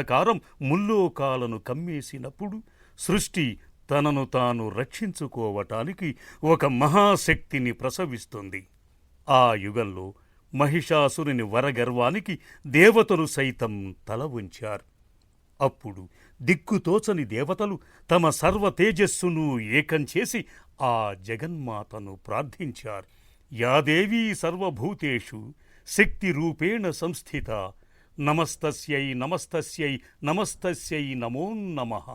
ప్రకారం ముల్లోకాలను కమ్మేసినప్పుడు సృష్టి తనను తాను రక్షించుకోవటానికి ఒక మహాశక్తిని ప్రసవిస్తుంది. ఆ యుగంలో మహిషాసురుని వరగర్వానికి దేవతలు సైతం తల ఉంచారు. అప్పుడు దిక్కుతోచని దేవతలు తమ సర్వ తేజస్సును ఏకం చేసి ఆ జగన్మాతను ప్రార్థించారు. యాదేవీ సర్వభూతేషు శక్తి రూపేణ సంస్థిత నమస్తస్యై నమస్తస్యై నమస్తస్యై నమో నమః.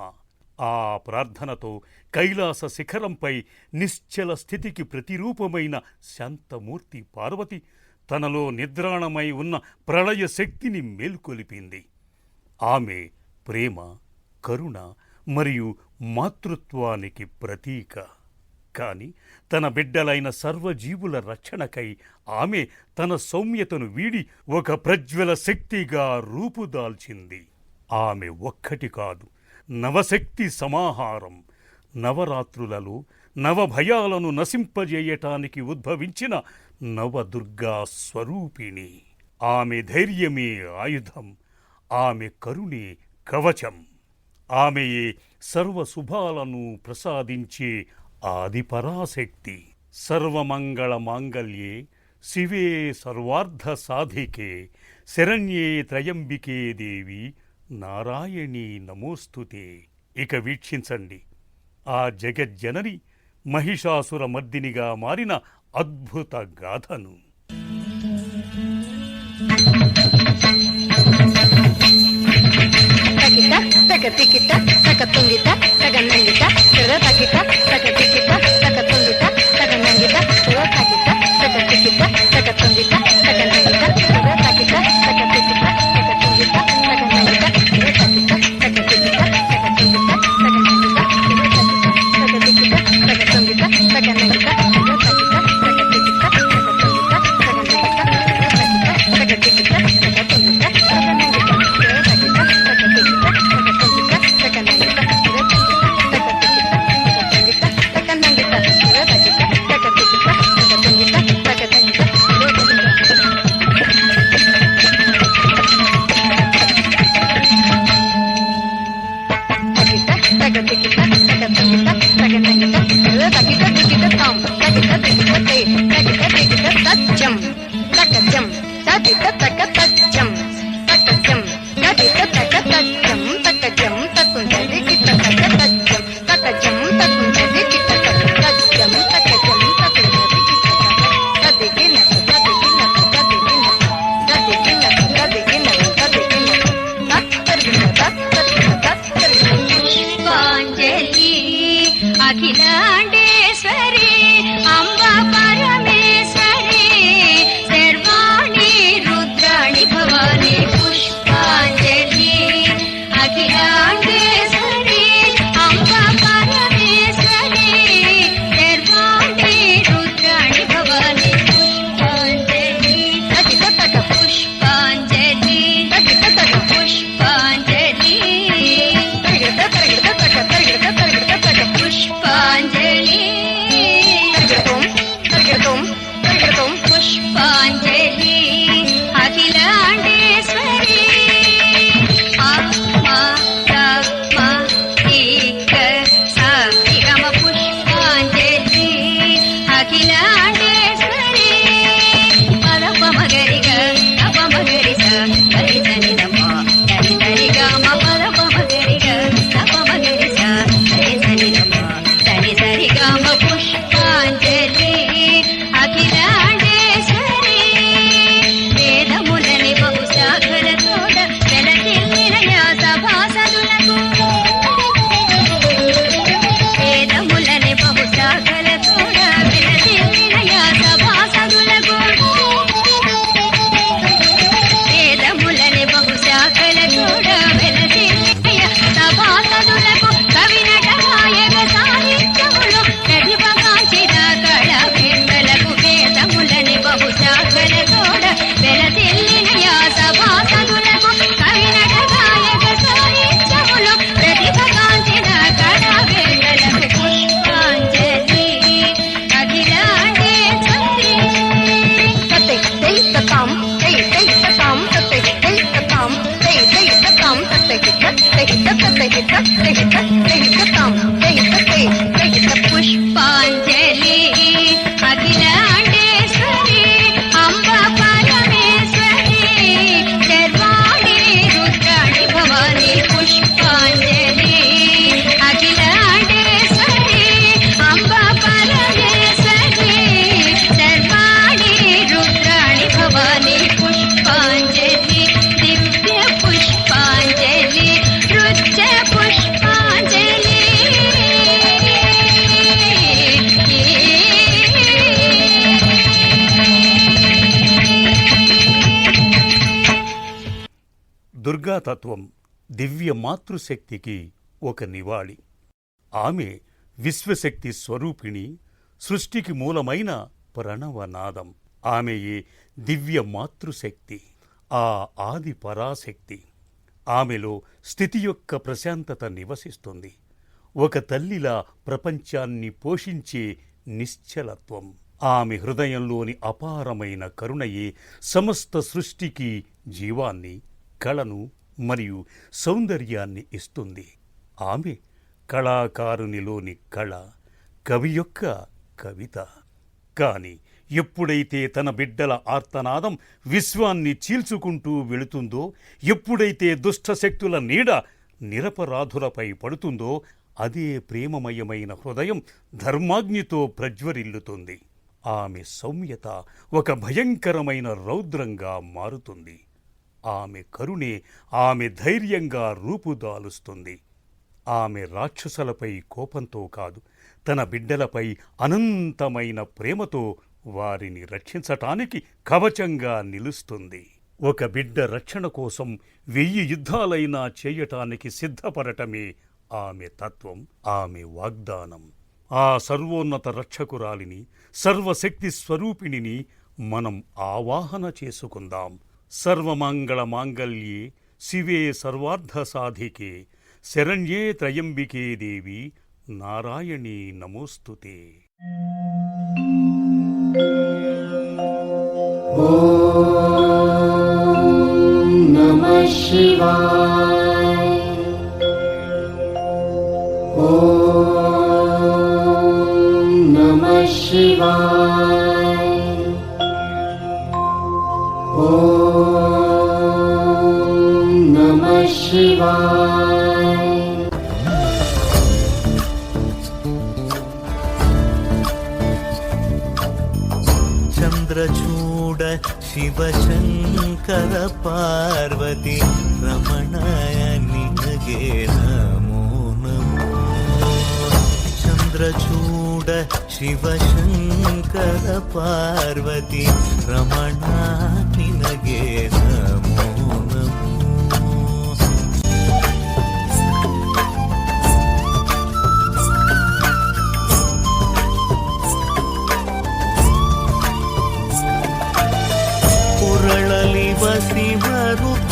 ఆ ప్రార్థనతో కైలాస శిఖరంపై నిశ్చల స్థితికి ప్రతిరూపమైన శాంతమూర్తి పార్వతి తనలో నిద్రాణమై ఉన్న ప్రళయ శక్తిని మేల్కొలిపింది. ఆమె ప్రేమ, కరుణ మరియు మాతృత్వానికి ప్రతీక. కాని తన బిడ్డలైన సర్వజీవుల రక్షణకై ఆమె తన సౌమ్యతను వీడి ఒక ప్రజ్వల శక్తిగా రూపుదాల్చింది. ఆమె ఒక్కటి కాదు, నవశక్తి సమాహారం. నవరాత్రులలో నవభయాలను నశింపజేయటానికి ఉద్భవించిన నవదుర్గా స్వరూపిణి. ఆమె ధైర్యమే ఆయుధం, ఆమె కరుణే కవచం, ఆమెయే సర్వశుభాలను ప్రసాదించే ఆదిపరాశక్తి. సర్వమంగళ మాంగళ్యే శివే సర్వార్థ సాధికే శరణ్యే త్రయంబికే దేవి నారాయణీ నమోస్తుతే. ఇక వీక్షించండి ఆ జగజ్జనని మహిషాసుర మర్దినిగా మారిన అద్భుత గాథను. పుష్పాంజలి అఖిలాండేశ్వరి అంబ పుష్పాంజలి అఖిలాండేశ్వరి అంబ పరమేశ్వరి శర్వాణి రుద్రాణి భవాని పుష్పాంజలి అఖిలాండేశ్వరి అంబ పరమేశ్వరి శర్వాణి రుద్రాణి భవాని పుష్పాంజలి దివ్య పుష్పాంజలి నృత్య పుష్పాంజలి. దుర్గాతత్వం దివ్య మాతృశక్తికి ఒక నివాళి. ఆమె విశ్వశక్తి స్వరూపిణి, సృష్టికి మూలమైన ప్రణవనాదం. ఆమెయే దివ్య మాతృశక్తి, ఆ ఆది పరాశక్తి. ఆమెలో స్థితి యొక్క ప్రశాంతత నివసిస్తుంది. ఒక తల్లిలా ప్రపంచాన్ని పోషించే నిశ్చలత్వం. ఆమె హృదయంలోని అపారమైన కరుణయే సమస్త సృష్టికి జీవాన్ని, కళను మరియు సౌందర్యాన్ని ఇస్తుంది. ఆమె కళాకారునిలోని కళ, కవి యొక్క కవిత. కాని ఎప్పుడైతే తన బిడ్డల ఆర్తనాదం విశ్వాన్ని చీల్చుకుంటూ వెళుతుందో, ఎప్పుడైతే దుష్టశక్తుల నీడ నిరపరాధులపై పడుతుందో, అదే ప్రేమమయమైన హృదయం ధర్మాగ్నితో ప్రజ్వరిల్లుతుంది. ఆమె సౌమ్యత ఒక భయంకరమైన రౌద్రంగా మారుతుంది. ఆమె కరుణే ఆమె ధైర్యంగా రూపుదాలుస్తుంది. ఆమె రాక్షసులపై కోపంతో కాదు, తన బిడ్డలపై అనంతమైన ప్రేమతో వారిని రక్షించటానికి కవచంగా నిలుస్తుంది. ఒక బిడ్డ రక్షణ కోసం 1000 యుద్ధాలైనా చేయటానికి సిద్ధపడటమే ఆమె తత్వం, ఆమె వాగ్దానం. ఆ సర్వోన్నత రక్షకురాలిని, సర్వశక్తి స్వరూపిణిని మనం ఆవాహన చేసుకుందాం. సర్వమంగళ మాంగళ్యే శివే సర్వార్థ సాధికే శరణ్యే త్రయంబికే దేవి నారాయణీ నమోస్తుతే. ఓం నమః శివాయ. ఓం నమః శివాయ. ఓం నమః శివాయ. చంద్రచూడ శివశంకర పార్వతి రమణాయ నినగే నమో నమో. చంద్రచూడ శివశంకర పార్వతి రమణా నినగే నమో నమో.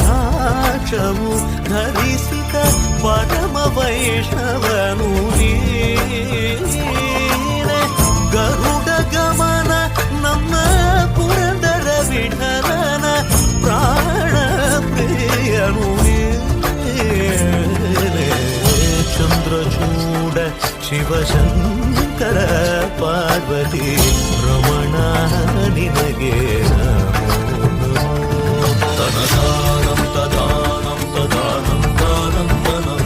ಶಿವರುದ್ರಾಕ್ಷವು ಧರಿಸಿದ ಪರಮ ವೈಷ್ಣವನು ಗರುಡ ಗಮನ ನಮ್ಮ ಪುರಂದರ ವಿಠಲನ ಪ್ರಾಣ ಪ್ರಿಯನು ಚಂದ್ರಚೂಡ ಶಿವಶಂಕರ ಪಾರ್ವತಿ ರಮಣ ನಿನಗೆ ತನದಾನಂ ತದಾನಂ ತದಾನಂ ದಾನಂ ತನಂ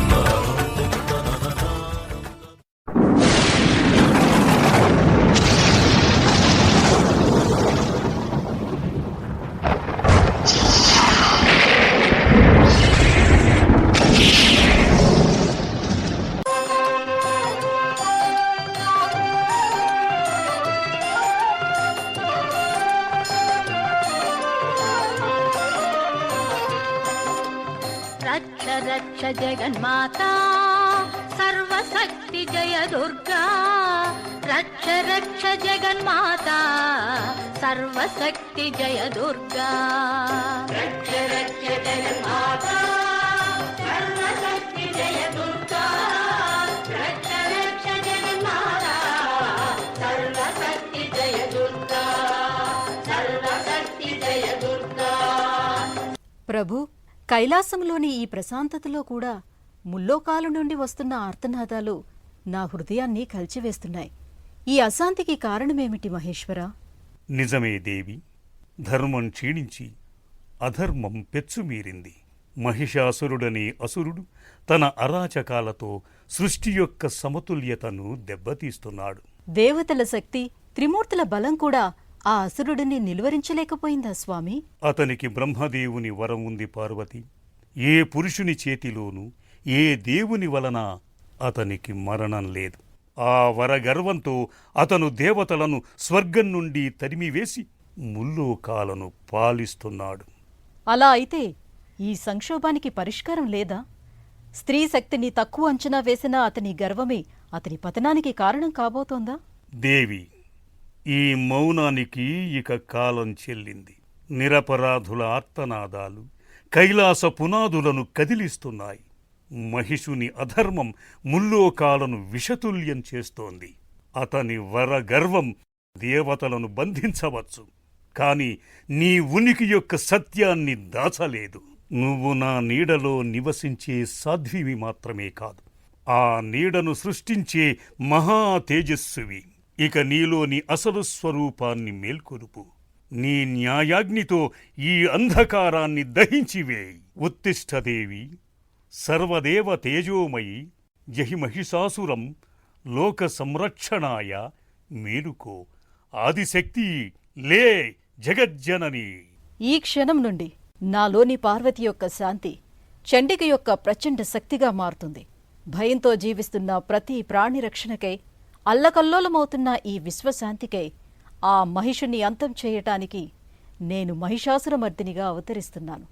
रक्ष रक्ष जगन्माता सर्वशक्ति जय दुर्गा रक्ष रक्ष जगन्माता सर्वशक्ति जय दुर्गा रक्ष रक्ष जगन्माता सर्वशक्ति जय दुर्गा रक्ष रक्ष जगन्माता सर्वशक्ति जय दुर्गा सर्वशक्ति जय दुर्गा ప్రభు, కైలాసంలోని ఈ ప్రశాంతతలో కూడా ముల్లోకాల నుండి వస్తున్న ఆర్తనాదాలు నా హృదయాన్ని కలిచివేస్తున్నాయి. ఈ అశాంతికి కారణమేమిటి మహేశ్వరా? నిజమే దేవి. ధర్మం క్షీణించి అధర్మం పెచ్చుమీరింది. మహిషాసురుడనే అసురుడు తన అరాచకాలతో సృష్టి యొక్క సమతుల్యతను దెబ్బతీస్తున్నాడు. దేవతల శక్తి, త్రిమూర్తుల బలం కూడా ఆ అసురుడిని నిలువరించలేకపోయిందా స్వామి? అతనికి బ్రహ్మదేవుని వరం ఉంది పార్వతి. ఏ పురుషుని చేతిలోనూ ఏ దేవుని వలన అతనికి మరణం లేదు. ఆ వరగర్వంతో అతను దేవతలను స్వర్గం నుండి తరిమివేసి ముల్లోకాలను పాలిస్తున్నాడు. అలా అయితే ఈ సంక్షోభానికి పరిష్కారం లేదా? స్త్రీ శక్తిని తక్కువ అంచనా వేసిన అతని గర్వమే అతని పతనానికి కారణం కాబోతోందా? దేవి, ఈ మౌనానికి ఇక కాలం చెల్లింది. నిరపరాధుల ఆర్తనాదాలు కైలాస పునాదులను కదిలిస్తున్నాయి. మహిషుని అధర్మం ముల్లోకాలను విషతుల్యం చేస్తోంది. అతని వరగర్వం దేవతలను బంధించవచ్చు, కాని నీ ఉనికి యొక్క సత్యాన్ని దాచలేదు. నువ్వు నా నీడలో నివసించే సాధ్వివి మాత్రమే కాదు, ఆ నీడను సృష్టించే మహా తేజస్సువి. ఇక నీలోని అసలు స్వరూపాన్ని మేల్కొలుపు. నీ న్యాయాగ్నితో ఈ అంధకారాన్ని దహించివేయి. ఉత్తిష్టదేవి, సర్వదేవ తేజోమయి, జహి మహిషాసురం లోక సంరక్షణాయ. మేలుకో ఆదిశక్తి, లే జగజ్జనని. ఈ క్షణం నుండి నాలోని పార్వతి యొక్క శాంతి చండిక యొక్క ప్రచండ శక్తిగా మారుతుంది. భయంతో జీవిస్తున్న ప్రతి ప్రాణి రక్షణకై, అల్లకల్లోలమవుతున్న ఈ విశ్వశాంతికై, ఆ మహిషుని అంతం చేయటానికి నేను మహిషాసురమర్దినిగా అవతరిస్తున్నాను.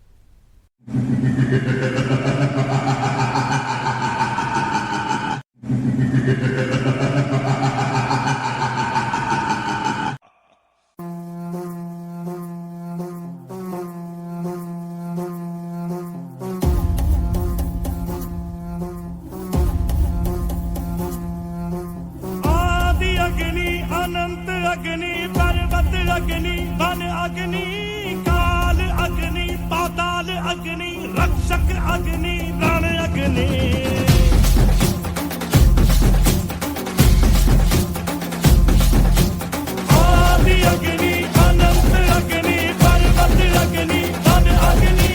अनंत अग्नि, पर्वत अग्नि, वन अग्नि, काल अग्नि, पाताल अग्नि, रक्षक अग्नि, रण अग्नि। आदि अग्नि, अनंत अग्नि, पर्वत अग्नि, वन अग्नि,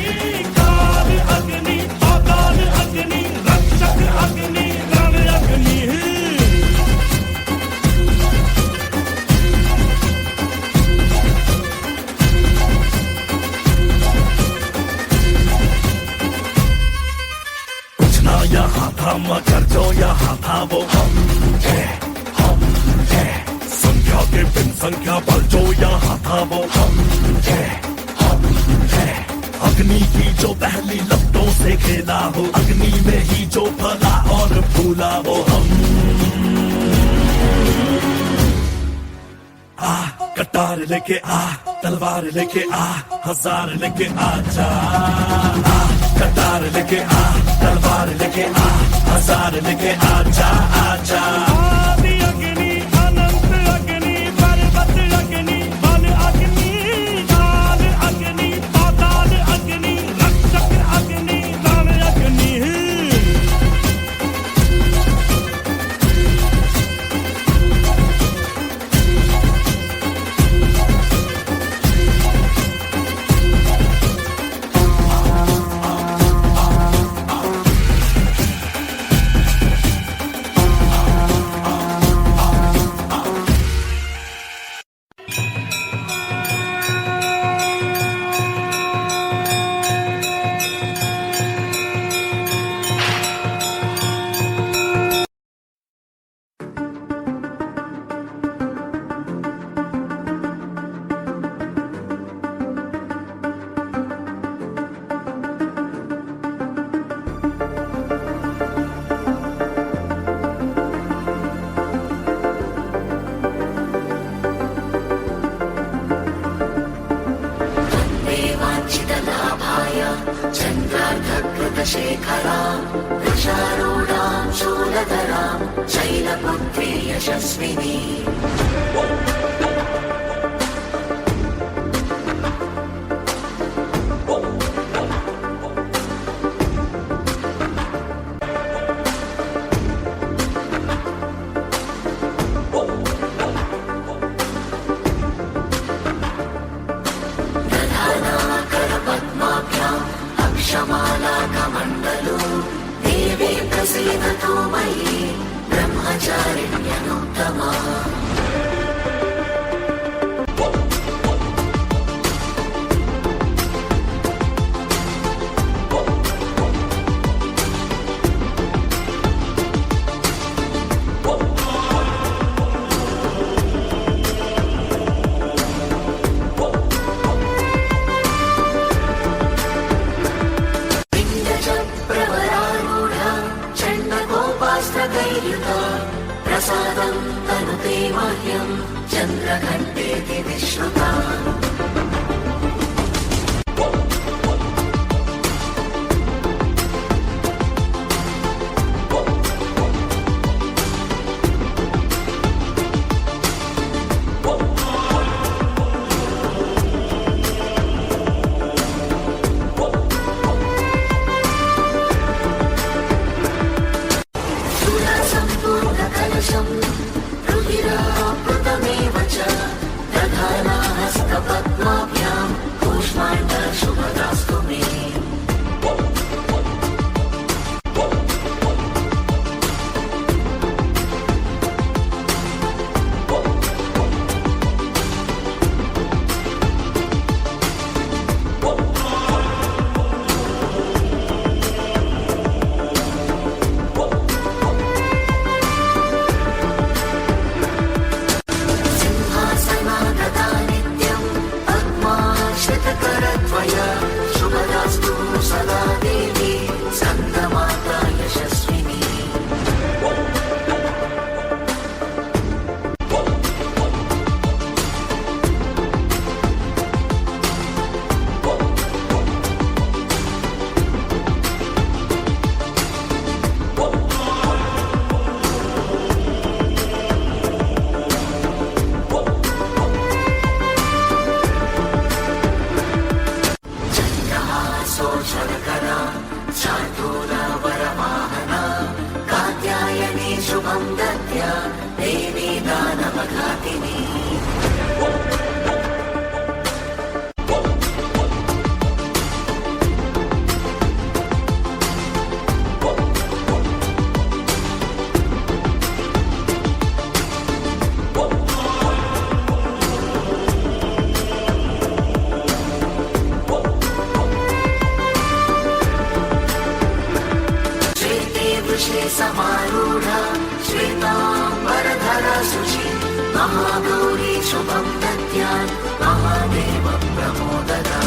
काल अग्नि, पाताल अग्नि, रक्षक अग्नि, रण अग्नि। यहाँ था मगर जो यहाँ था वो हम है। संख्या के बिन संख्या बल जो यहाँ था वो हम है। अग्नि की जो पहली लपटों से खेला हो, अग्नि में ही जो फला और फूला वो हम। आ कटार लेके आ, तलवार लेके आ, हजार लेके आ जा। कटार लेके आ, तलवार लेके आ, हजार लेके आजा आजा। आदि अग्नि, अनंत अग्नि, पर्वत अग्नि, वन अग्नि, काल अग्नि, पाताल अग्नि, रक्षक अग्नि, रण अग्नि। चन्द्रार्धकृतशेखरां वृषारूढां शूलधरां शैलपुत्री यशस्विनी। दैर्युता प्रसादं तनुते मह्यं चन्द्रघण्टेति विश्रुता रुधिराप्लुतमेव च दधाना हस्तपद्माभ्यां कूष्माण्ड शुभदास्तु मे शुभदास्तु सदा देवी स्कन्दमाता यशस्विनी शरकरा शार्दूलवरवाहना कात्यायनी शुभं दद्या देवी दानवघातिनी समारूढा श्वेताम्बरधरा शुचि महागौरी शुभं दद्यात् महादेव प्रमोददा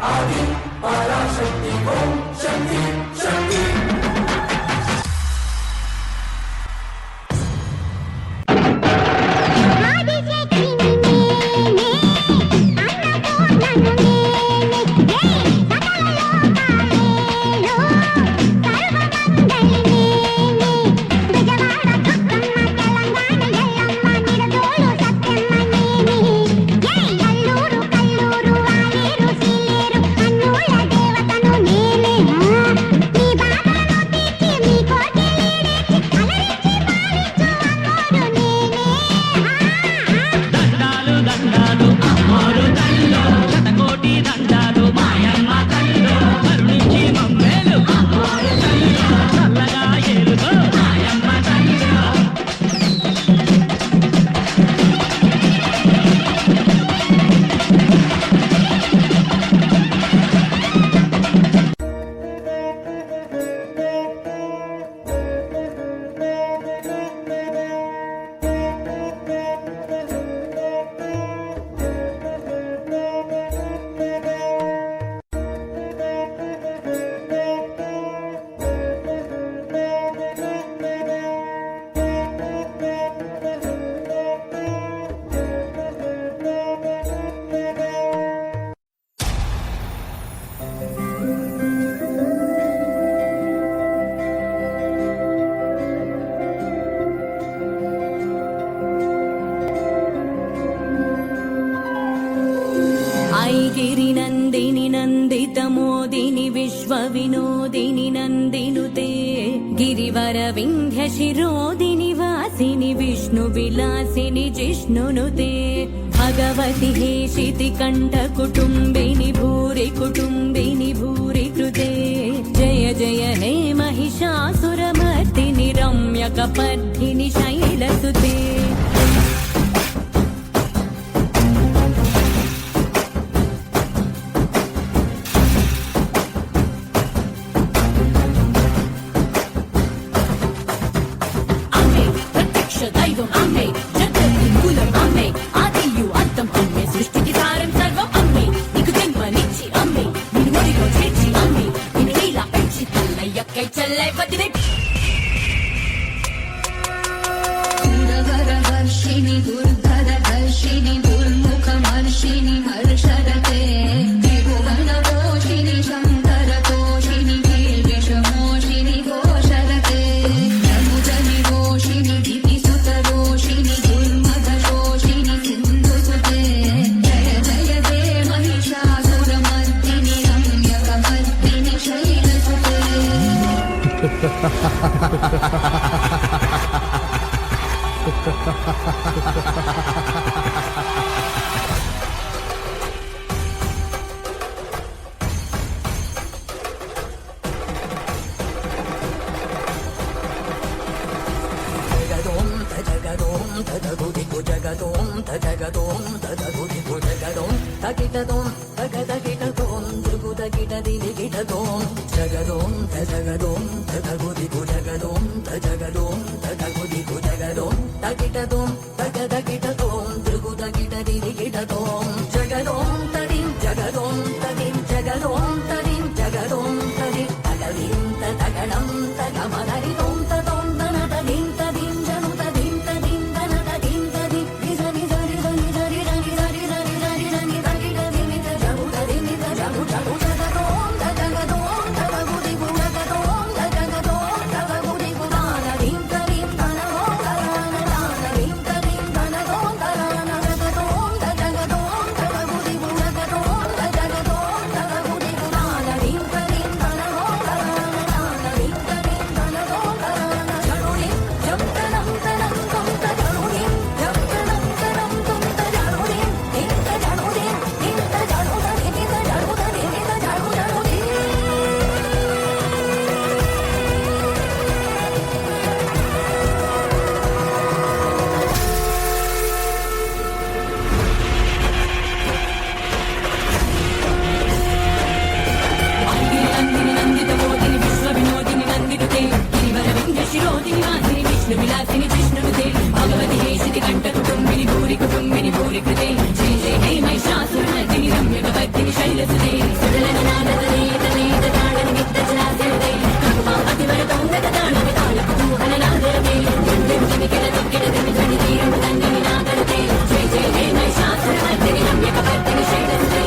Adi పరాశక్తి ఓం శక్తి శక్తి गिरिनन्दिनि नन्दितमोदिनि विश्वविनोदिनि नन्दिनुते गिरिवरविन्ध्यशिरोदिनि वासिनि विष्णुविलासिनि जिष्णुनुते भगवति हेशिति कण्ठकुटुम्बिनि भूरि कुटुम्बिनि भूरि कृते जय जय हे महिषासुरमर्दिनि रम्यकपर्दिनि शैलसुते दैवं अम्मे जगति मूलं अम्मे आदियु अंतं अम्मे सृष्टिकी सारं सर्वं अम्मे निकु जन्मनिच्చి अम्मे निन्नु ఒడిలో చేర్చి అమ్మే నిన్ను ఇలా పెంచి తల్లయ్యక్కై చెల్లై వదిలే వర్షిణి దుర్ధర వర్షిణి దుర్ముఖమర్షిణి హర్షరతే దిగువనవోషిణి శంకరతోషిణి విషమోషిణి ఘోషరతే జనుజని రోషిణి దివిసుతరోషిణి దుర్మదశోషిణి సింధుసుతే జయ జయ దే మహిషాసురమర్దిని రమ్యకమర్దిని శైలసుతే తగిటదోం తగదగిటదోం దిగిటదోం జగదోం తగదోం తగగుదిగు జగదోం తగదోం తగగుదిగు జగదోం తగిటదోం తగదగిటదోం దిగిటదోం జగదోం తడిం జగదోం తడిం జగదోం తడిం జగదోం తడిం తగదిం తగడం తగమదరిదోం తదోం తన తదిం తదిం జను తదిం తదిం తన తదిం తదిం నిజని జరి జని జరి జని జరి జరి జరి జని జరి జరి నిజ జగు జరి నిజ జగు జగు జగదోం తగదోం తగగుదిగు జగదోం తగదోం తగగుదిగు దానదిం తదిం తనదోం తరాన దానదిం తదిం తనదోం తరాన జగదోం తగదోం తగగుదిగు జగదోం తగదోం తగగుదిగు దానదిం తదిం తనదోం తరాన దానదిం తదిం తనదోం తరాన జరుడిం జంతనం తనం తుంత జరుడిం జంతనం తనం తుంత జరుడిం ఇంత జరుడిం ఇంత జరుడని నిత జరుడని నిత జరుడని నందిని నందితమోదిని విశ్వవినోదిని నందినుతే గిరివరవింధ్యశిరోదిని వాసిని విష్ణువిలాసిని జిష్ణునుతే భగవతి హేషితి కంఠకుటుంబిని భూరి కుటుంబిని భూరి కృతే జయ జయ హే మహిషాసురమర్దిని రమ్యకవర్దిని చక్రవర్తిని శైలసుతే సుడలని నాదతనే తనే తాళని నిత్త చరాచరతే కరుమా అతివరతో నగతాళవి తాళపు కుహన నాదరతే దిందిని కెల తొక్కెడ దిని ధ్వని తీరం దండిని నాదరతే జయ జయ హే మహిషాసురమర్దిని రమ్యకవర్తిని శైలసుతే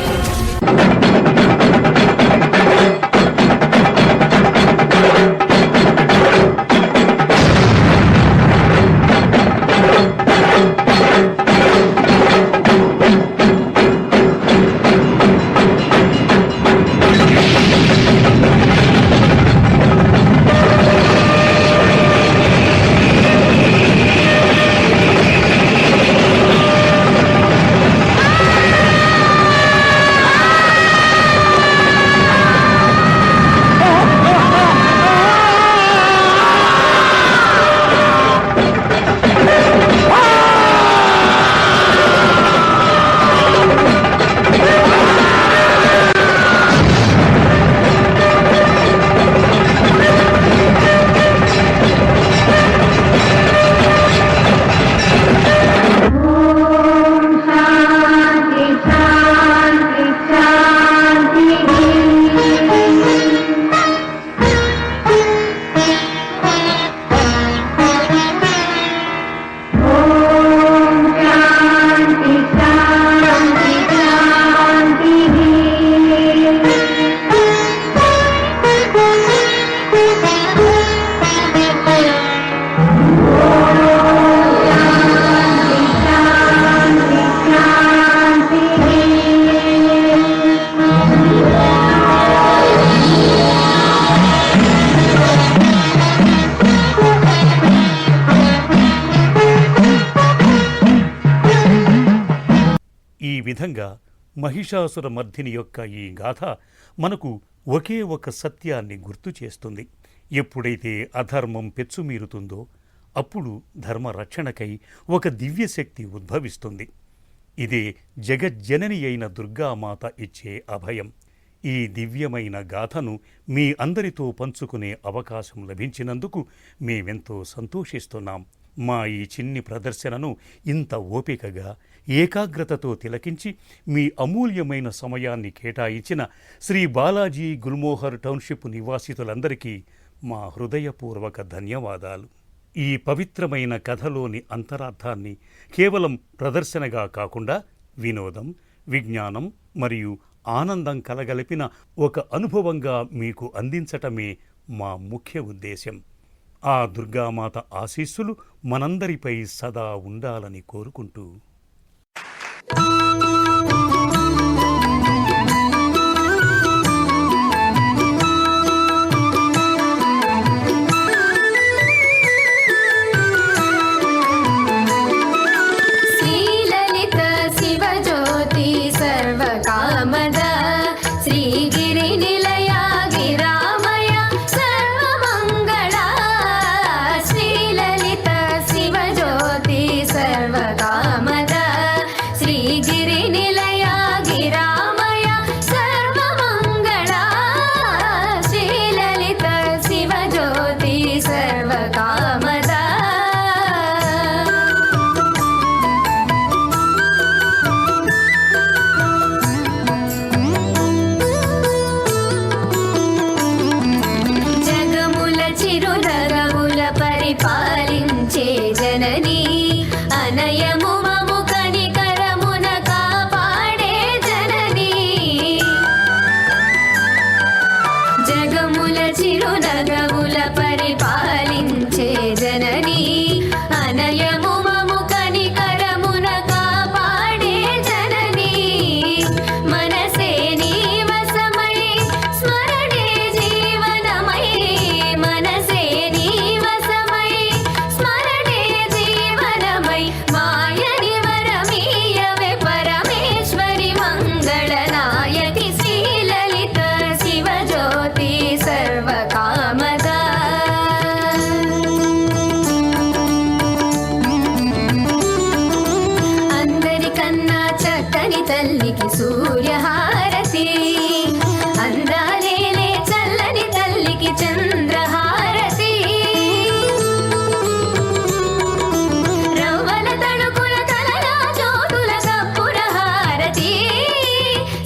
ఈ విధంగా మహిషాసుర మర్దిని యొక్క ఈ గాథ మనకు ఒకే ఒక సత్యాన్ని గుర్తు చేస్తుంది. ఎప్పుడైతే అధర్మం పెచ్చుమీరుతుందో అప్పుడు ధర్మరక్షణకై ఒక దివ్యశక్తి ఉద్భవిస్తుంది. ఇదే జగజ్జనని అయిన దుర్గామాత ఇచ్చే అభయం. ఈ దివ్యమైన గాథను మీ అందరితో పంచుకునే అవకాశం లభించినందుకు మేమెంతో సంతోషిస్తున్నాం. మా ఈ చిన్ని ప్రదర్శనను ఇంత ఓపికగా ఏకాగ్రతతో తిలకించి మీ అమూల్యమైన సమయాన్ని కేటాయించిన శ్రీ బాలాజీ గుల్మోహర్ టౌన్షిప్ నివాసితులందరికీ మా హృదయపూర్వక ధన్యవాదాలు. ఈ పవిత్రమైన కథలోని అంతరార్థాన్ని కేవలం ప్రదర్శనగా కాకుండా వినోదం, విజ్ఞానం మరియు ఆనందం కలగలిపిన ఒక అనుభవంగా మీకు అందించటమే మా ముఖ్య ఉద్దేశం. ఆ దుర్గామాత ఆశీస్సులు మనందరిపై సదా ఉండాలని కోరుకుంటూ శ్రీలలిత శివజ్యోతి సర్వకామద శ్రీగిరి నిలయ గిరామయ సర్వమంగళ శ్రీలలిత శివజ్యోతి సర్వకామద శ్రీగిరి నిలయ గిరామయ సర్వమంగళ శ్రీలలిత శివజ్యోతి సర్వకామద జగముల చిరునగముల పరిపాలించే జననీ అనయము మము కనికరమున కాపాడే జననీ జగముల చిరునగముల పరిపాలించే